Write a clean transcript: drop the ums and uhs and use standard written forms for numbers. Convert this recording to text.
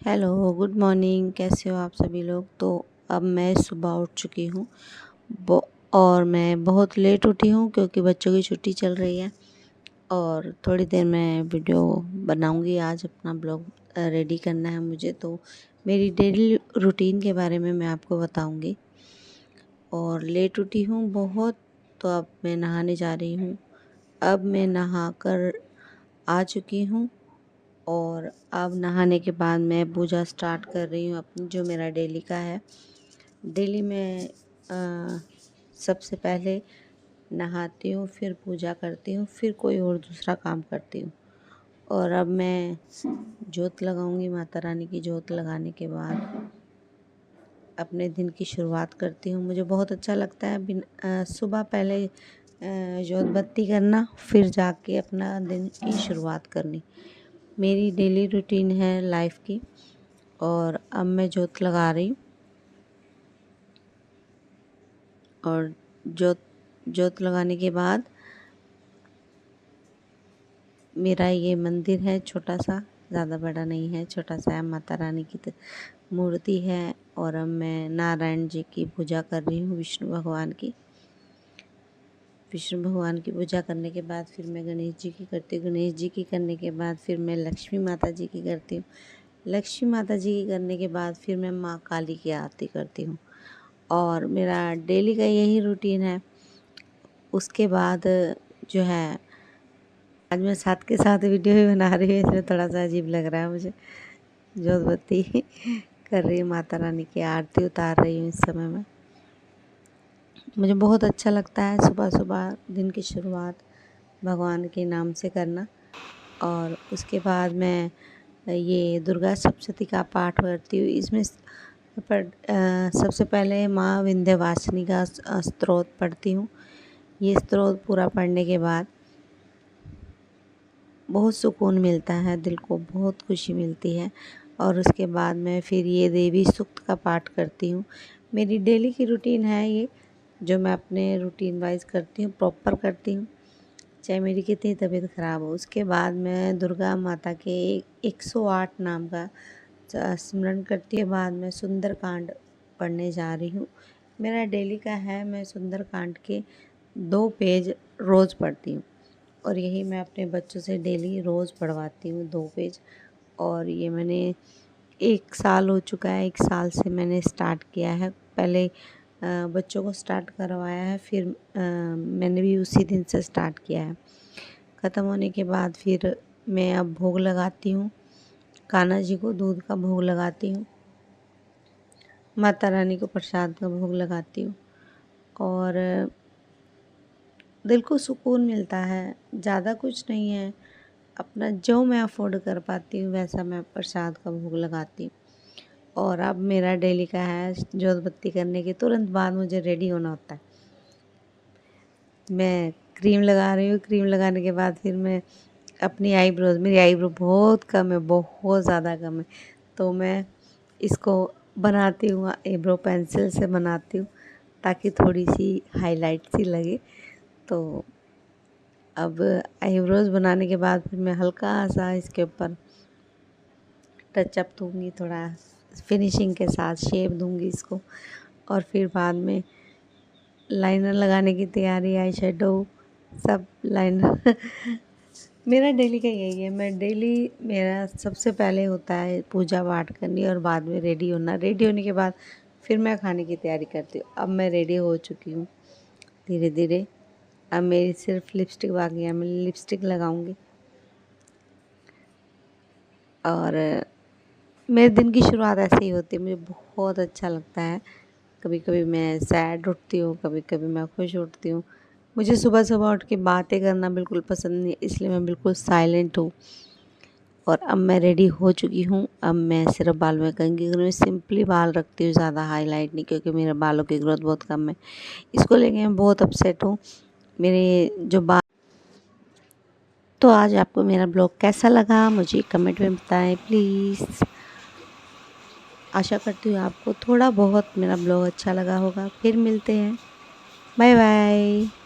Hello, good morning. कैसे हो आप सभी लोग। तो अब मैं सुबह उठ चुकी हूँ और मैं बहुत लेट उठी हूँ क्योंकि बच्चों की छुट्टी चल रही है। और थोड़ी देर में वीडियो बनाऊँगी। आज अपना ब्लॉग रेडी करना है मुझे, तो मेरी डेली रूटीन के बारे में मैं आपको बताऊँगी। और लेट उठी हूँ बहुत, तो अब मैं नहाने जा रही हूँ। अब मैं नहा कर आ चुकी हूँ और अब नहाने के बाद मैं पूजा स्टार्ट कर रही हूँ अपनी, जो मेरा डेली का है। डेली मैं सबसे पहले नहाती हूँ, फिर पूजा करती हूँ, फिर कोई और दूसरा काम करती हूँ। और अब मैं जोत लगाऊंगी। माता रानी की जोत लगाने के बाद अपने दिन की शुरुआत करती हूँ। मुझे बहुत अच्छा लगता है सुबह पहले जोत बत्ती करना, फिर जाके अपना दिन की शुरुआत करनी। मेरी डेली रूटीन है लाइफ की। और अब मैं जोत लगा रही हूँ। और जोत लगाने के बाद मेरा ये मंदिर है छोटा सा, ज़्यादा बड़ा नहीं है, छोटा सा है। माता रानी की मूर्ति है। और अब मैं नारायण जी की पूजा कर रही हूँ, विष्णु भगवान की पूजा करने के बाद फिर मैं गणेश जी की करती हूँ। गणेश जी की करने के बाद फिर मैं लक्ष्मी माता जी की करती हूँ। लक्ष्मी माता जी की करने के बाद फिर मैं माँ काली की आरती करती हूँ। और मेरा डेली का यही रूटीन है। उसके बाद जो है, आज मैं साथ के साथ वीडियो भी बना रही हूँ, इसमें थोड़ा सा अजीब लग रहा है मुझे। जोत बत्ती कर रही हूँ, माता रानी की आरती उतार रही हूँ इस समय में। मुझे बहुत अच्छा लगता है सुबह सुबह दिन की शुरुआत भगवान के नाम से करना। और उसके बाद मैं ये दुर्गा सप्तशती का पाठ करती हूँ। इसमें सबसे पहले माँ विंध्यवासिनी का स्तोत्र पढ़ती हूँ। ये स्तोत्र पूरा पढ़ने के बाद बहुत सुकून मिलता है, दिल को बहुत खुशी मिलती है। और उसके बाद मैं फिर ये देवी सूक्त का पाठ करती हूँ। मेरी डेली की रूटीन है ये, जो मैं अपने रूटीन वाइज करती हूँ, प्रॉपर करती हूँ, चाहे मेरी कितनी तबीयत ख़राब हो। उसके बाद मैं दुर्गा माता के 108 नाम का स्मरण करती है। बाद मैं सुंदरकांड पढ़ने जा रही हूँ। मेरा डेली का है, मैं सुंदरकांड के 2 पेज रोज़ पढ़ती हूँ। और यही मैं अपने बच्चों से डेली रोज़ पढ़वाती हूँ, 2 पेज। और ये मैंने 1 साल हो चुका है, 1 साल से मैंने स्टार्ट किया है। पहले बच्चों को स्टार्ट करवाया है, फिर मैंने भी उसी दिन से स्टार्ट किया है। ख़त्म होने के बाद फिर मैं अब भोग लगाती हूँ। कान्हा जी को दूध का भोग लगाती हूँ, माता रानी को प्रसाद का भोग लगाती हूँ। और दिल को सुकून मिलता है। ज़्यादा कुछ नहीं है, अपना जो मैं अफोर्ड कर पाती हूँ वैसा मैं प्रसाद का भोग लगाती हूँ। और अब मेरा डेली का है, जोत बत्ती करने के तुरंत बाद मुझे रेडी होना होता है। मैं क्रीम लगा रही हूँ। क्रीम लगाने के बाद फिर मैं अपनी आईब्रोज, मेरी आईब्रो बहुत कम है, बहुत ज़्यादा कम है, तो मैं इसको बनाती हूँ, आईब्रो पेंसिल से बनाती हूँ ताकि थोड़ी सी हाईलाइट सी लगे। तो अब आईब्रोज बनाने के बाद फिर मैं हल्का सा इसके ऊपर टचअप दूँगी, थोड़ा फिनिशिंग के साथ शेप दूँगी इसको। और फिर बाद में लाइनर लगाने की तैयारी, आई शेडो सब लाइनर मेरा डेली का यही है। मैं डेली, मेरा सबसे पहले होता है पूजा पाठ करनी और बाद में रेडी होना। रेडी होने के बाद फिर मैं खाने की तैयारी करती हूँ। अब मैं रेडी हो चुकी हूँ धीरे धीरे। अब मेरी सिर्फ लिपस्टिक बाकी है, मैं लिपस्टिक लगाऊंगी। और मेरे दिन की शुरुआत ऐसे ही होती है, मुझे बहुत अच्छा लगता है। कभी कभी मैं सैड उठती हूँ, कभी कभी मैं खुश उठती हूँ। मुझे सुबह सुबह उठ के बातें करना बिल्कुल पसंद नहीं, इसलिए मैं बिल्कुल साइलेंट हूँ। और अब मैं रेडी हो चुकी हूँ। अब मैं सिर्फ बाल में कंघी करूँ, सिंपली बाल रखती हूँ, ज़्यादा हाईलाइट नहीं, क्योंकि मेरे बालों की ग्रोथ बहुत कम है। इसको लेके मैं बहुत अपसेट हूँ। मेरे जो बाल, तो आज आपको मेरा ब्लॉग कैसा लगा मुझे कमेंट में बताएं प्लीज़। आशा करती हूँ आपको थोड़ा बहुत मेरा ब्लॉग अच्छा लगा होगा। फिर मिलते हैं, बाय बाय।